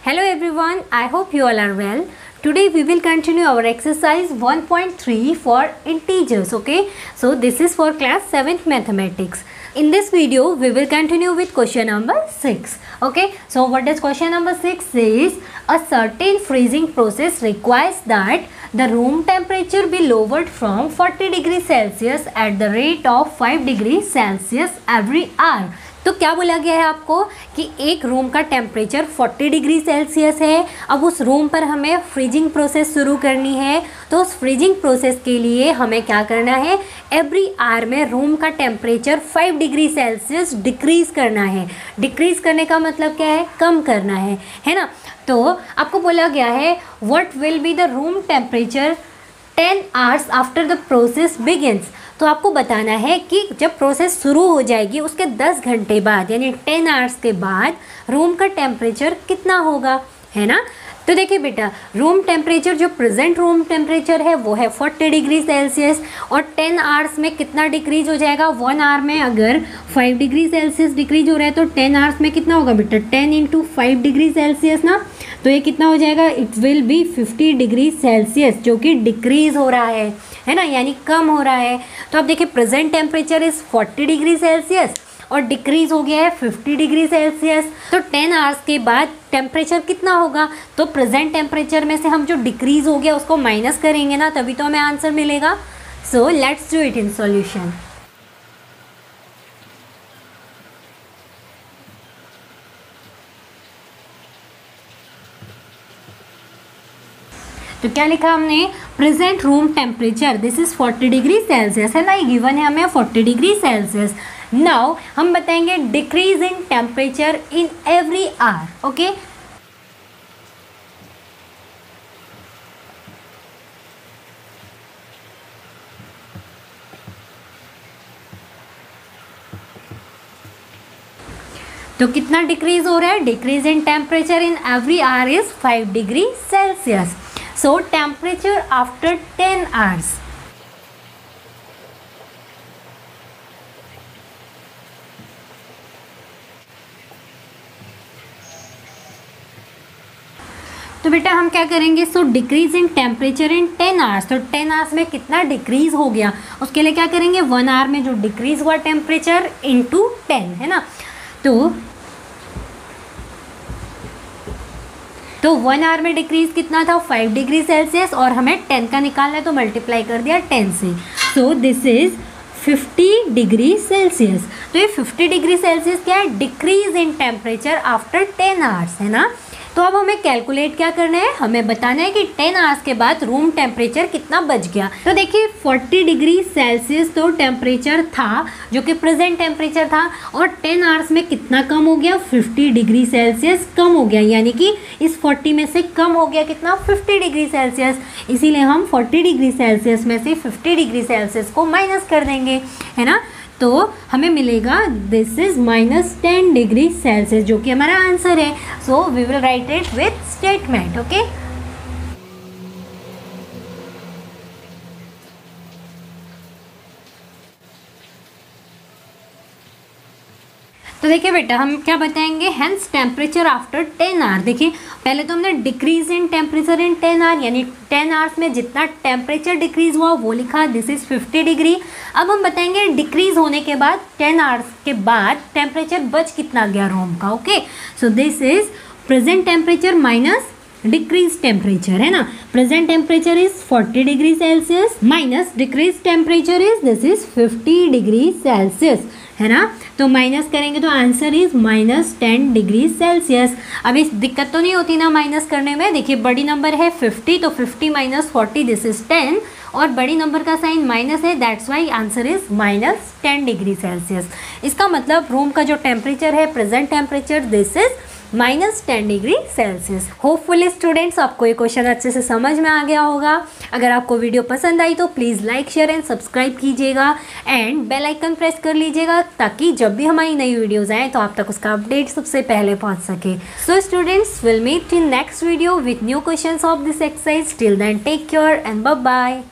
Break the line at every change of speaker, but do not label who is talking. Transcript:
Hello everyone, I hope you all are well. Today we will continue our exercise 1.3 for integers, okay? So this is for class 7th mathematics. In this video we will continue with question number 6, okay? So what does question number 6 says? A certain freezing process requires that the room temperature be lowered from 40 degrees Celsius at the rate of 5 degrees Celsius every hour. तो क्या बोला गया है आपको कि एक room का temperature 40 degree Celsius है। अब उस रूम पर हमें फ्रीजिंग प्रोसेस शुरू करनी है, तो उस फ्रीजिंग प्रोसेस के लिए हमें क्या करना है, एवरी आवर में रूम का टेम्परेचर 5 डिग्री सेल्सियस डिक्रीज़ करना है। डिक्रीज़ करने का मतलब क्या है, कम करना है ना। तो आपको बोला गया है what will be the room temperature 10 hours after the process begins. तो आपको बताना है कि जब प्रोसेस शुरू हो जाएगी उसके 10 घंटे बाद यानी 10 आवर्स के बाद रूम का टेम्परेचर कितना होगा, है ना। तो देखिए बेटा, रूम टेम्परेचर जो प्रेजेंट रूम टेम्परेचर है वो है 40 डिग्री सेल्सियस और 10 आवर्स में कितना डिक्रीज हो जाएगा। 1 आवर में अगर 5 डिग्री सेल्सियस डिक्रीज हो रहा है तो 10 आवर्स में कितना होगा बेटा, 10 इंटू 5 डिग्री सेल्सियस ना। तो ये कितना हो जाएगा, it will be 50 degree Celsius, जो कि डिक्रीज हो रहा है ना, यानी कम हो रहा है। तो अब देखिए present temperature is 40 degree Celsius और डिक्रीज हो गया है 50 डिग्री सेल्सियस। तो 10 आवर्स के बाद टेम्परेचर कितना होगा, तो प्रेजेंट टेम्परेचर में से हम जो डिक्रीज हो गया उसको माइनस करेंगे ना, तभी तो हमें आंसर मिलेगा। So let's do it in solution. तो क्या लिखा हमने, present room temperature this is 40 degree Celsius है ना, ये गिवन है हमें 40 डिग्री सेल्सियस। नाउ हम बताएंगे decrease in temperature in every hour, okay. तो कितना डिक्रीज हो रहा है, decrease in temperature in every hour is 5 degree Celsius. So temperature after 10 hours. तो बेटा हम क्या करेंगे, so decrease in temperature in 10 hours. तो 10 आवर्स में कितना डिक्रीज हो गया, उसके लिए क्या करेंगे, 1 आवर में जो डिक्रीज हुआ टेम्परेचर इंटू 10, है ना। तो 1 आवर में डिक्रीज कितना था, 5 डिग्री सेल्सियस, और हमें 10 का निकालना है तो मल्टीप्लाई कर दिया 10 से। So this is 50 degree Celsius. तो ये 50 डिग्री सेल्सियस क्या है, decrease in temperature after 10 hours, है ना। तो अब हमें कैलकुलेट क्या करना है, हमें बताना है कि 10 आवर्स के बाद रूम टेम्परेचर कितना बच गया। तो देखिए 40 डिग्री सेल्सियस तो टेम्परेचर था जो कि प्रेजेंट टेम्परेचर था, और 10 आवर्स में कितना कम हो गया, 50 डिग्री सेल्सियस कम हो गया, यानी कि इस 40 में से कम हो गया कितना, 50 डिग्री सेल्सियस। इसीलिए हम 40 डिग्री सेल्सियस में से 50 डिग्री सेल्सियस को माइनस कर देंगे, है ना। तो हमें मिलेगा दिस इज -10 डिग्री सेल्सियस, जो कि हमारा आंसर है। So we will write it with statement, okay. तो देखिए बेटा हम क्या बताएंगे, हेंस टेम्परेचर आफ्टर 10 आवर। देखिए पहले तो हमने decrease in temperature in 10 hour, यानी 10 आवर्स में जितना टेम्परेचर डिक्रीज हुआ वो लिखा, दिस इज 50 डिग्री। अब हम बताएंगे डिक्रीज होने के बाद 10 आवर्स के बाद टेम्परेचर बच कितना गया रूम का, okay. So this is present temperature minus decrease temperature, है ना। Present temperature is 40 degree Celsius minus decrease temperature is this is 50 degree Celsius, है ना। तो माइनस करेंगे तो आंसर इज -10 डिग्री सेल्सियस। अब इस दिक्कत तो नहीं होती ना माइनस करने में। देखिए बड़ी नंबर है 50, तो 50 - 40 दिस इज 10, और बड़ी नंबर का साइन माइनस है, that's why answer is -10 degree Celsius. इसका मतलब रूम का जो टेम्परेचर है present temperature this is -10 degree Celsius. Hopefully students आपको ये क्वेश्चन अच्छे से समझ में आ गया होगा। अगर आपको वीडियो पसंद आई तो please like share and subscribe कीजिएगा एंड बेल आइकन प्रेस कर लीजिएगा, ताकि जब भी हमारी नई वीडियोज़ आएँ तो आप तक उसका अपडेट सबसे पहले पहुंच सके। So students will meet in next video with new questions of this exercise. Till then take care and bye bye.